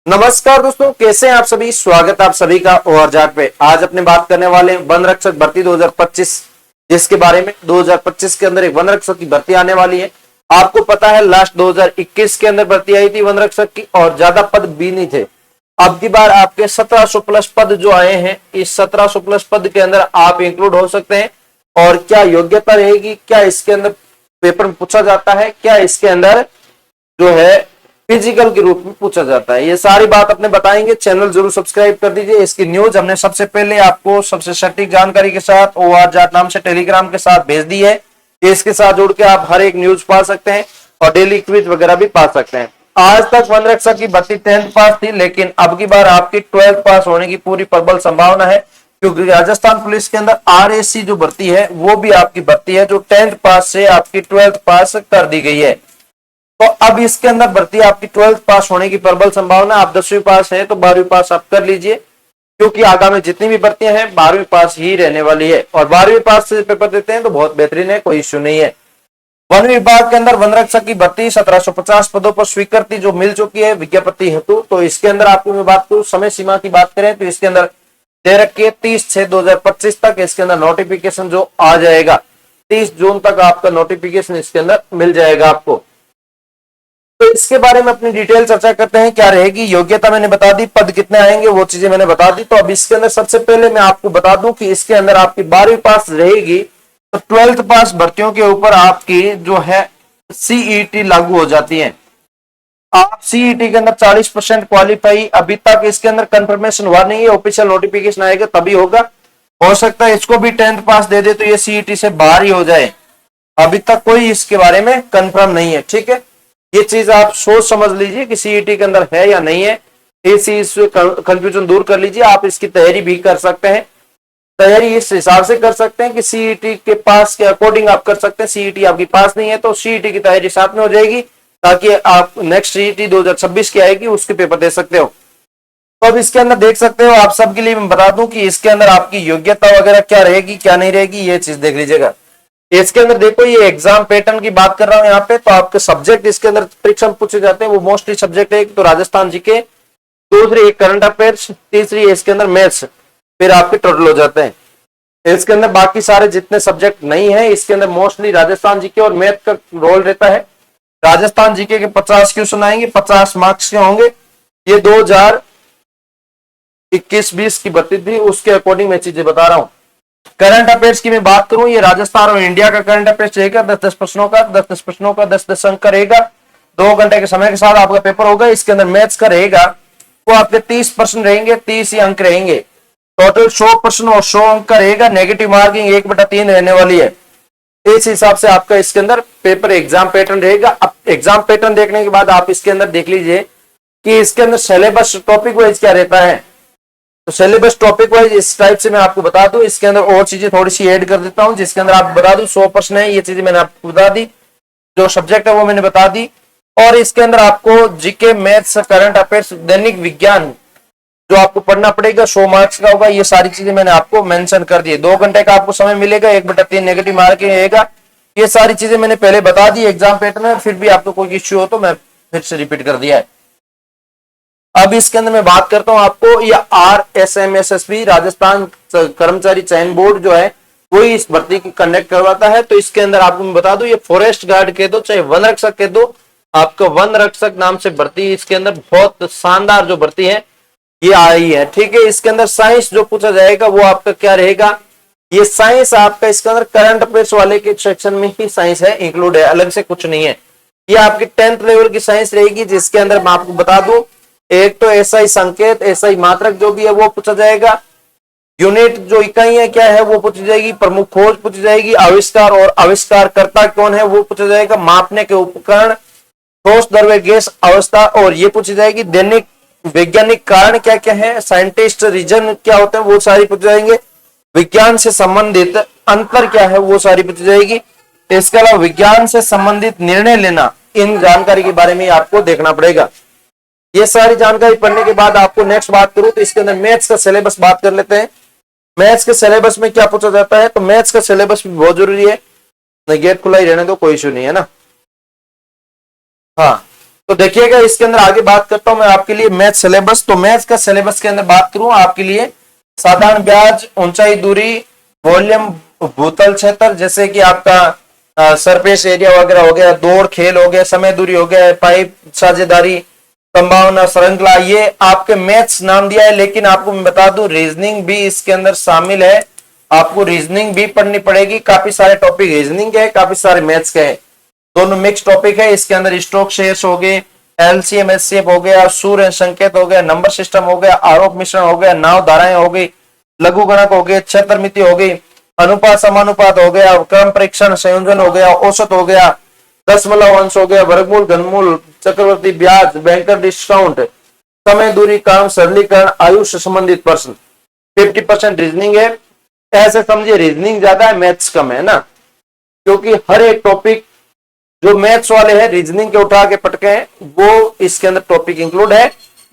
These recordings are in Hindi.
नमस्कार दोस्तों, कैसे हैं आप सभी। स्वागत है आप सभी का ओवर जाट पे। आज अपने बात करने वाले हैं वन रक्षक भर्ती 2025, जिसके बारे में 2025 के अंदर एक वन रक्षक की भर्ती आने वाली है। आपको पता है लास्ट 2021 के अंदर भर्ती आई थी वन रक्षक की और ज्यादा पद भी नहीं थे। अब की बार आपके 1700 प्लस पद जो आए हैं, इस 1700 प्लस पद के अंदर आप इंक्लूड हो सकते हैं। और क्या योग्यता रहेगी, क्या इसके अंदर पेपर में पूछा जाता है, क्या इसके अंदर जो है फिजिकल के रूप में पूछा जाता है, ये सारी बात अपने बताएंगे। चैनल जरूर सब्सक्राइब कर दीजिए। इसकी न्यूज हमने सबसे पहले आपको सबसे सटीक जानकारी के साथ ओआर जाट नाम से टेलीग्राम के साथ भेज दी है। इसके साथ जुड़ के आप हर एक न्यूज पा सकते हैं और डेली क्विज वगैरह भी पा सकते हैं। आज तक वन रक्षक की भर्ती 10th पास थी, लेकिन अब की बार आपकी 12th पास होने की पूरी प्रबल संभावना है, क्योंकि राजस्थान पुलिस के अंदर आरएसी जो भर्ती है वो भी आपकी भर्ती है जो 10th पास से आपकी 12th पास कर दी गई है। तो अब इसके अंदर भर्ती आपकी 12th पास होने की प्रबल संभावना। आप 10वीं पास है तो 12वीं पास आप कर लीजिए, क्योंकि आगामी जितनी भी भर्तियां हैं 12वीं पास ही रहने वाली है। और 12वीं पास से पेपर देते हैं तो बहुत बेहतरीन है, कोई इश्यू नहीं है। वन विभाग के अंदर वन रक्षक की भर्ती 1750 पदों पर स्वीकृति जो मिल चुकी है विज्ञप्ति हेतु। तो इसके अंदर आपको मैं बात करूं, समय सीमा की बात करें तो इसके अंदर दे रखी है 30/6/2025 तक इसके अंदर नोटिफिकेशन जो आ जाएगा। 30 जून तक आपका नोटिफिकेशन इसके अंदर मिल जाएगा आपको। तो इसके बारे में अपनी डिटेल चर्चा करते हैं। क्या रहेगी योग्यता मैंने बता दी, पद कितने आएंगे वो चीजें मैंने बता दी। तो अब इसके अंदर सबसे पहले मैं आपको बता दूं कि इसके अंदर आपकी 12वीं पास रहेगी तो 12th पास भर्तियों के ऊपर आपकी जो है सीईटी लागू हो जाती है। आप सीईटी के अंदर 40% क्वालिफाई, अभी तक इसके अंदर कंफर्मेशन हुआ नहीं है, ऑफिशियल नोटिफिकेशन आएगा तभी होगा। हो सकता है इसको भी 10th पास दे दे तो ये सीईटी से बाहर ही हो जाए, अभी तक कोई इसके बारे में कंफर्म नहीं है। ठीक है, ये चीज आप सोच समझ लीजिए कि सीईटी के अंदर है या नहीं है, इस कंफ्यूजन दूर कर लीजिए। आप इसकी तैयारी भी कर सकते हैं, तैयारी इस हिसाब से कर सकते हैं कि सीईटी के पास के अकॉर्डिंग आप कर सकते हैं। सीईटी आपकी पास नहीं है तो सीईटी की तैयारी साथ में हो जाएगी, ताकि आप नेक्स्ट सीईटी 2026 की आएगी उसके पेपर दे सकते हो। तो अब इसके अंदर देख सकते हो, आप सबके लिए मैं बता दूं कि इसके अंदर आपकी योग्यता वगैरह क्या रहेगी क्या नहीं रहेगी, ये चीज देख लीजिएगा। इसके अंदर देखो, ये एग्जाम पैटर्न की बात कर रहा हूं यहाँ पे। तो आपके सब्जेक्ट इसके अंदर परीक्षा में पूछे जाते हैं, वो मोस्टली सब्जेक्ट है तो राजस्थान जीके, दूसरी एक करंट अफेयर्स, तीसरी इसके अंदर मैथ्स, फिर आपके टोटल हो जाते हैं। इसके अंदर बाकी सारे जितने सब्जेक्ट नहीं है, इसके अंदर मोस्टली राजस्थान जीके और मैथ का रोल रहता है। राजस्थान जीके के 50 क्वेश्चन आएंगे, 50 मार्क्स के होंगे। ये 2021-20 की भर्ती थी, उसके अकॉर्डिंग मैं चीजें बता रहा हूं। करंट अफेयर्स की मैं बात करूं, ये राजस्थान और इंडिया का करंट अफेयर्स रहेगा। 10-10 प्रश्नों का, 10-10 प्रश्नों का, 10-10 अंक का रहेगा। 2 घंटे के समय के साथ आपका पेपर होगा। इसके अंदर मैथ्स का रहेगा, वो आपके 30 प्रश्न रहेंगे, 30 ही अंक रहेंगे। टोटल 100 प्रश्न और 100 अंक का रहेगा। नेगेटिव मार्किंग 1/3 रहने वाली है। इस हिसाब से आपका इसके अंदर पेपर एग्जाम पैटर्न रहेगा। अब एग्जाम पैटर्न देखने के बाद आप इसके अंदर देख लीजिए कि इसके अंदर सिलेबस टॉपिक वाइज क्या रहता है। तो सिलेबस टॉपिक वाइज इस टाइप से मैं आपको बता दूं। इसके अंदर और चीजें थोड़ी सी ऐड कर देता हूं, जिसके अंदर आप बता दूं 100 प्रश्न है, ये चीजें मैंने आपको बता दी। जो सब्जेक्ट है वो मैंने बता दी। और इसके अंदर आपको जीके, मैथ्स, करंट अफेयर्स, दैनिक विज्ञान जो आपको पढ़ना पड़ेगा 100 मार्क्स का होगा। ये सारी चीजें मैंने आपको मेंशन कर दी। 2 घंटे का आपको समय मिलेगा, 1/3 नेगेटिव मार्किंग रहेगा। ये सारी चीजें मैंने पहले बता दी एग्जाम पैटर्न में, फिर भी आपको कोई इश्यू हो तो मैं फिर से रिपीट कर दिया है। अब इसके अंदर मैं बात करता हूं आपको, ये RSMSSB राजस्थान कर्मचारी चयन बोर्ड जो है वही इस भर्ती की कंडक्ट करवाता है। तो इसके अंदर आपको मैं बता दूं, ये फॉरेस्ट गार्ड कह दो चाहे वन रक्षक कह दो, आपका वन रक्षक नाम से भर्ती इसके अंदर बहुत शानदार जो भर्ती है ये आई है। ठीक है, इसके अंदर साइंस जो पूछा जाएगा वो आपका क्या रहेगा, ये साइंस आपका इसके अंदर करंट अफेयर्स वाले के सेक्शन में ही साइंस है, इंक्लूड है, अलग से कुछ नहीं है। ये आपकी 10th लेवल की साइंस रहेगी, जिसके अंदर मैं आपको बता दूं, एक तो एसआई संकेत, एसआई मात्रक जो भी है वो पूछा जाएगा। यूनिट जो इकाई है क्या है वो पूछी जाएगी। प्रमुख खोज पूछी जाएगी। आविष्कार और आविष्कारकर्ता कौन है वो पूछा जाएगा। मापने के उपकरण, ठोस द्रव्य गैस अवस्था, और ये पूछी जाएगी। दैनिक वैज्ञानिक कारण क्या क्या है, साइंटिस्ट रीजन क्या होते हैं वो सारी पूछ जाएंगे। विज्ञान से संबंधित अंतर क्या है वो सारी पूछ जाएगी। इसके अलावा विज्ञान से संबंधित निर्णय लेना, इन जानकारी के बारे में आपको देखना पड़ेगा। ये सारी जानकारी पढ़ने के बाद आपको नेक्स्ट बात करूं तो इसके अंदर मैथ्स का सिलेबस बात कर लेते हैं। मैथ्स के सिलेबस में क्या पूछा जाता है, तो मैथ्स का सिलेबस भी बहुत जरूरी है। गेट खुला ही रहने दो, कोई इशू नहीं है ना। हाँ, तो देखिएगा इसके अंदर आगे बात करता हूं मैं आपके लिए मैथ सिलेबस। तो मैथ का सिलेबस के अंदर बात करूं आपके लिए साधारण ब्याज, ऊंचाई दूरी, वॉल्यूम, भूतल क्षेत्र जैसे कि आपका सरफेस एरिया वगैरह हो गया, दौड़ खेल हो गया, समय दूरी हो गया, पाइप साझेदारी, संभावना, श्रृंखला, ये आपके मैथ्स नाम दिया है। लेकिन आपको मैं बता दूं रीजनिंग भी इसके अंदर शामिल है, आपको रीजनिंग भी पढ़नी पड़ेगी। काफी सारे टॉपिक रीजनिंग के हैं, काफी सारे मैथ्स के हैं, दोनों मिक्स टॉपिक है। इसके अंदर स्टॉक शेयर्स हो गए, एलसीएम एचसीएफ हो गया, सूर्य संकेत हो गया, नंबर सिस्टम हो गया, आरोप मिश्रण हो गया, नाव धाराएं हो गई, लघु गणक हो गए, क्षेत्रमिति हो गई, अनुपात समानुपात हो गया, क्रम परीक्षण संयोजन हो गया, औसत हो गया, दशमलव अंश हो गया, वर्गमूल, घनमूल, चक्रवर्ती ब्याज, बैंकर डिस्काउंट, समय दूरी, काम सरलीकरण, आयुष से संबंधित प्रश्न। 50% रीजनिंग है, ऐसे समझिए रीजनिंग ज्यादा है मैथ्स कम है ना, क्योंकि हर एक टॉपिक जो मैथ्स वाले हैं रीजनिंग के उठा के पटके हैं वो इसके अंदर टॉपिक इंक्लूड है,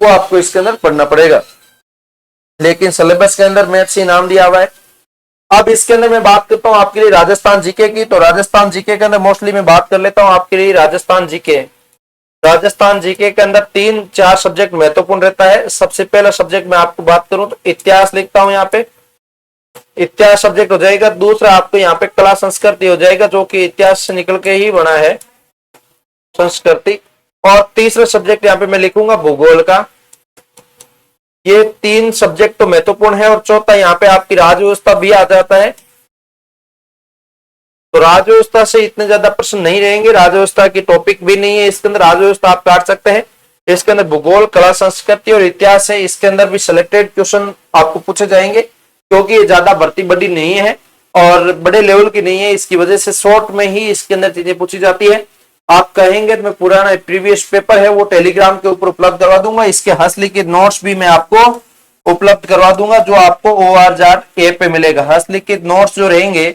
वो आपको इसके अंदर पढ़ना पड़ेगा। लेकिन सिलेबस के अंदर मैथ्स ही नाम दिया हुआ है। अब इसके अंदर मैं बात करता हूं आपके लिए राजस्थान जीके की। तो राजस्थान जीके के अंदर मोस्टली मैं बात कर लेता हूं आपके लिए राजस्थान जीके। राजस्थान जीके के अंदर 3-4 सब्जेक्ट महत्वपूर्ण रहता है। सबसे पहला सब्जेक्ट मैं आपको बात करूं तो इतिहास लिखता हूं, यहाँ पे इतिहास सब्जेक्ट हो जाएगा। दूसरा आपको यहाँ पे कला संस्कृति हो जाएगा, जो कि इतिहास से निकल के ही बना है, संस्कृति। और तीसरा सब्जेक्ट यहाँ पे मैं लिखूंगा भूगोल का। ये 3 सब्जेक्ट तो महत्वपूर्ण है। और चौथा यहाँ पे आपकी राज्य व्यवस्था भी आ जाता है। तो राज्य व्यवस्था से इतने ज्यादा प्रश्न नहीं रहेंगे, राज्य व्यवस्था की टॉपिक भी नहीं है इसके अंदर, राज्य व्यवस्था आप काट सकते हैं। इसके अंदर भूगोल, कला संस्कृति और इतिहास है, इसके अंदर भी सिलेक्टेड क्वेश्चन आपको पूछे जाएंगे, क्योंकि ये ज्यादा भर्ती बड़ी नहीं है और बड़े लेवल की नहीं है, इसकी वजह से शॉर्ट में ही इसके अंदर चीजें पूछी जाती है। आप कहेंगे तो मैं पुराना प्रीवियस पेपर है वो टेलीग्राम के ऊपर उपलब्ध करवा दूंगा, इसके हस्तलिखित नोट्स भी मैं आपको उपलब्ध करवा दूंगा, जो आपको ORJAT ऐप पे मिलेगा। हस्तलिखित नोट्स जो रहेंगे,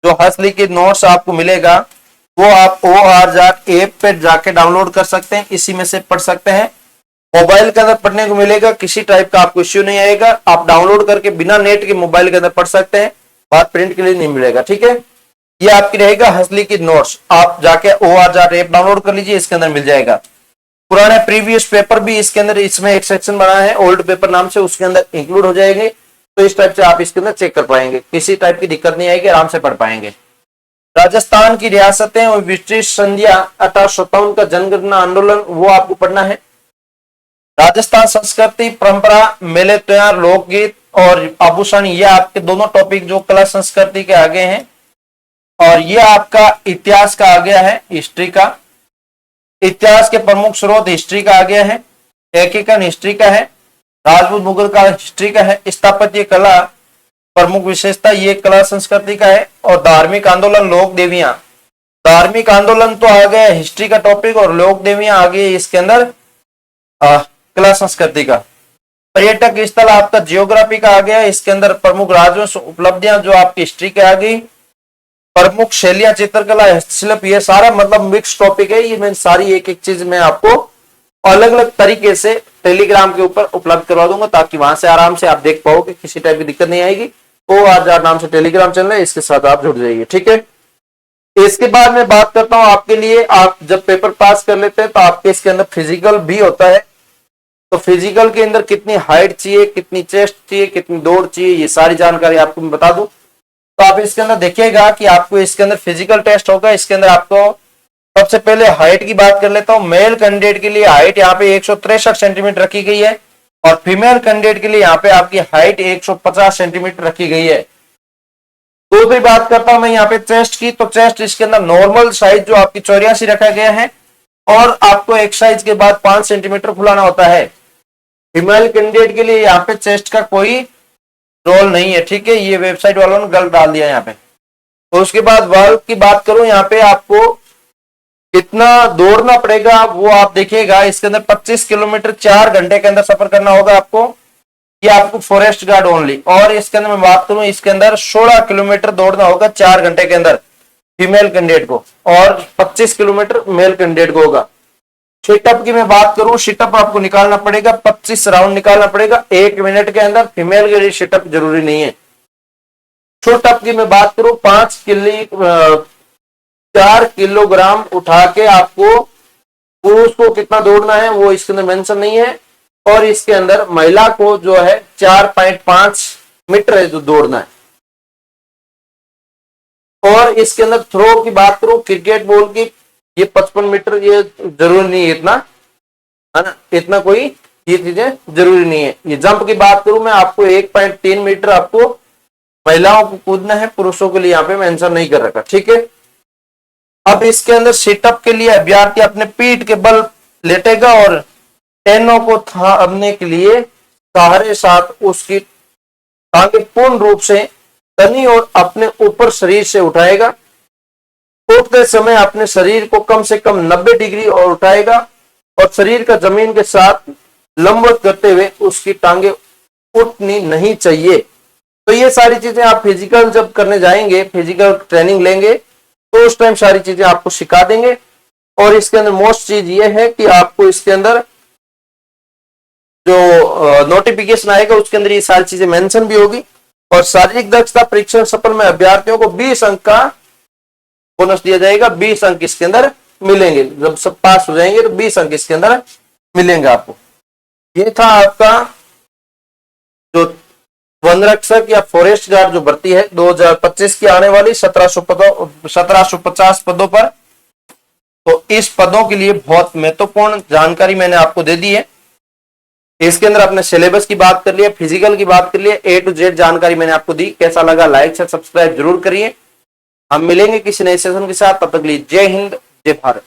जो हस्तलिखित नोट्स आपको मिलेगा वो आप ORJAT ऐप पे जाके डाउनलोड कर सकते हैं, इसी में से पढ़ सकते हैं। मोबाइल के अंदर पढ़ने को मिलेगा, किसी टाइप का आपको इश्यू नहीं आएगा, आप डाउनलोड करके बिना नेट के मोबाइल के अंदर पढ़ सकते हैं, बात प्रिंट के लिए नहीं मिलेगा, ठीक है। ये आपकी रहेगा हस्तलिखित नोट्स, आप जाके ORJAT ऐप डाउनलोड कर लीजिए, इसके अंदर मिल जाएगा। पुराने प्रीवियस पेपर भी इसके अंदर, इसमें एक सेक्शन बना है ओल्ड पेपर नाम से, उसके अंदर इंक्लूड हो जाएंगे। तो इस टाइप से आप इसके अंदर चेक कर पाएंगे, किसी टाइप की दिक्कत नहीं आएगी, आराम से पढ़ पाएंगे। राजस्थान की रियासतें और ब्रिटिश संधिया 1857 का जनगणना आंदोलन, वो आपको पढ़ना है। राजस्थान संस्कृति, परंपरा, मेले त्योहार, लोकगीत और आभूषण, ये आपके दोनों टॉपिक जो कला संस्कृति के आगे हैं। और ये आपका इतिहास का आ गया है, हिस्ट्री का। इतिहास के प्रमुख स्रोत हिस्ट्री का आ गया है, एकीकरण हिस्ट्री का है, राजपूत मुगल का हिस्ट्री का है, स्थापत्य कला प्रमुख विशेषता ये कला संस्कृति का है। और धार्मिक आंदोलन, लोक देवियां, धार्मिक आंदोलन तो आ गया हिस्ट्री का टॉपिक, और लोक देवियां आ गई इसके अंदर कला संस्कृति का। पर्यटक स्थल आपका जियोग्राफी का आ गया, इसके अंदर प्रमुख राजस्व उपलब्धियां जो आपकी हिस्ट्री के आ गई, प्रमुख शैलियां चित्रकला, हस्तशिल्प, ये सारा मतलब मिक्स टॉपिक है। ये मैं सारी एक एक चीज मैं आपको अलग अलग तरीके से टेलीग्राम के ऊपर उपलब्ध करवा दूंगा, ताकि वहां से आराम से आप देख पाओगे, किसी टाइप की दिक्कत नहीं आएगी। ORJAT नाम से टेलीग्राम चैनल है, इसके साथ आप जुड़ जाइए, ठीक है। इसके बाद मैं बात करता हूं आपके लिए, आप जब पेपर पास कर लेते हैं तो आपके इसके अंदर फिजिकल भी होता है। तो फिजिकल के अंदर कितनी हाइट चाहिए, कितनी चेस्ट चाहिए, कितनी दौड़ चाहिए, ये सारी जानकारी आपको मैं बता दूं। तो आप इसके अंदर देखिएगा कि आपको इसके अंदर फिजिकल टेस्ट होगा। इसके अंदर आपको सबसे पहले हाइट की बात कर लेता हूं। मेल कैंडिडेट के लिए हाइट यहाँ पे 163 सेंटीमीटर रखी गई है, और फीमेल कैंडिडेट के लिए यहाँ पे आपकी हाइट 150 सेंटीमीटर रखी गई है। दूसरी बात करता हूं मैं यहाँ पे चेस्ट की। तो चेस्ट इसके अंदर नॉर्मल साइज जो आपकी 84 रखा गया है, और आपको एक साइज के बाद 5 सेंटीमीटर फुलाना होता है। फीमेल कैंडिडेट के लिए यहाँ पे चेस्ट का कोई रोल नहीं है, ठीक है, ये वेबसाइट वालों ने गलत डाल दिया यहाँ पे। तो उसके बाद वर्क की बात करूं, यहाँ पे आपको कितना दौड़ना पड़ेगा वो आप देखिएगा। इसके अंदर 25 किलोमीटर 4 घंटे के अंदर सफर करना होगा आपको, ये आपको फॉरेस्ट गार्ड ओनली। और इसके अंदर मैं बात करूं, इसके अंदर 16 किलोमीटर दौड़ना होगा 4 घंटे के अंदर फीमेल कैंडिडेट को, और 25 किलोमीटर मेल कैंडिडेट को होगा। सिटअप की मैं बात करूं, सिटअप आपको निकालना पड़ेगा 25 राउंड निकालना पड़ेगा 1 मिनट के अंदर। फीमेल के लिए सिटअप जरूरी नहीं है। शॉर्टअप की मैं बात करूं, 4 किलोग्राम उठा के आपको पुरुष को कितना दौड़ना है वो इसके अंदर मेंशन नहीं है, और इसके अंदर महिला को जो है 4.5 मीटर है जो दौड़ना है। और इसके अंदर थ्रो की बात करूं, क्रिकेट बॉल की, ये 55 मीटर, ये जरूरी नहीं है इतना, है ना, इतना कोई ये चीजें जरूरी नहीं है। ये जंप की बात करूं मैं, आपको 1.3 मीटर आपको महिलाओं को कूदना है, पुरुषों के लिए यहाँ पे मेंशन नहीं कर रखा, ठीक है। अब इसके अंदर सिटअप के लिए अभ्यर्थी अपने पीठ के बल लेटेगा और टेनों को थामने के लिए सहारे साथ उसकी टांगे पूर्ण रूप से तनी और अपने ऊपर शरीर से उठाएगा। उठते समय अपने शरीर को कम से कम 90 डिग्री और उठाएगा और शरीर का जमीन के साथ लंबवत करते हुए उसकी टांगे उठनी नहीं चाहिए। तो ये सारी चीजें आप फिजिकल जब करने जाएंगे, फिजिकल ट्रेनिंग लेंगे, तो उस टाइम सारी चीजें आपको सिखा देंगे। और इसके अंदर मोस्ट चीज ये है कि आपको इसके अंदर जो नोटिफिकेशन आएगा उसके अंदर ये सारी चीजें मेंशन भी होगी। और शारीरिक दक्षता परीक्षण सफल में अभ्यर्थियों को 20 अंक का बोनस दिया जाएगा। 20 अंक इसके अंदर मिलेंगे, जब सब पास हो जाएंगे तो 20 अंक इसके अंदर मिलेंगे आपको। ये था आपका जो वन रक्षक या फॉरेस्ट गार्ड जो भर्ती है 2025 की आने वाली 1750 पदों पर। तो इस पदों के लिए बहुत महत्वपूर्ण जानकारी मैंने आपको दे दी है। इसके अंदर अपने सिलेबस की बात कर लिया, फिजिकल की बात कर लिया, A to Z जानकारी मैंने आपको दी। कैसा लगा लाइक से सब्सक्राइब जरूर करिए। हम मिलेंगे किसी नए सेशन के साथ, तब तक के लिए जय हिंद जय भारत।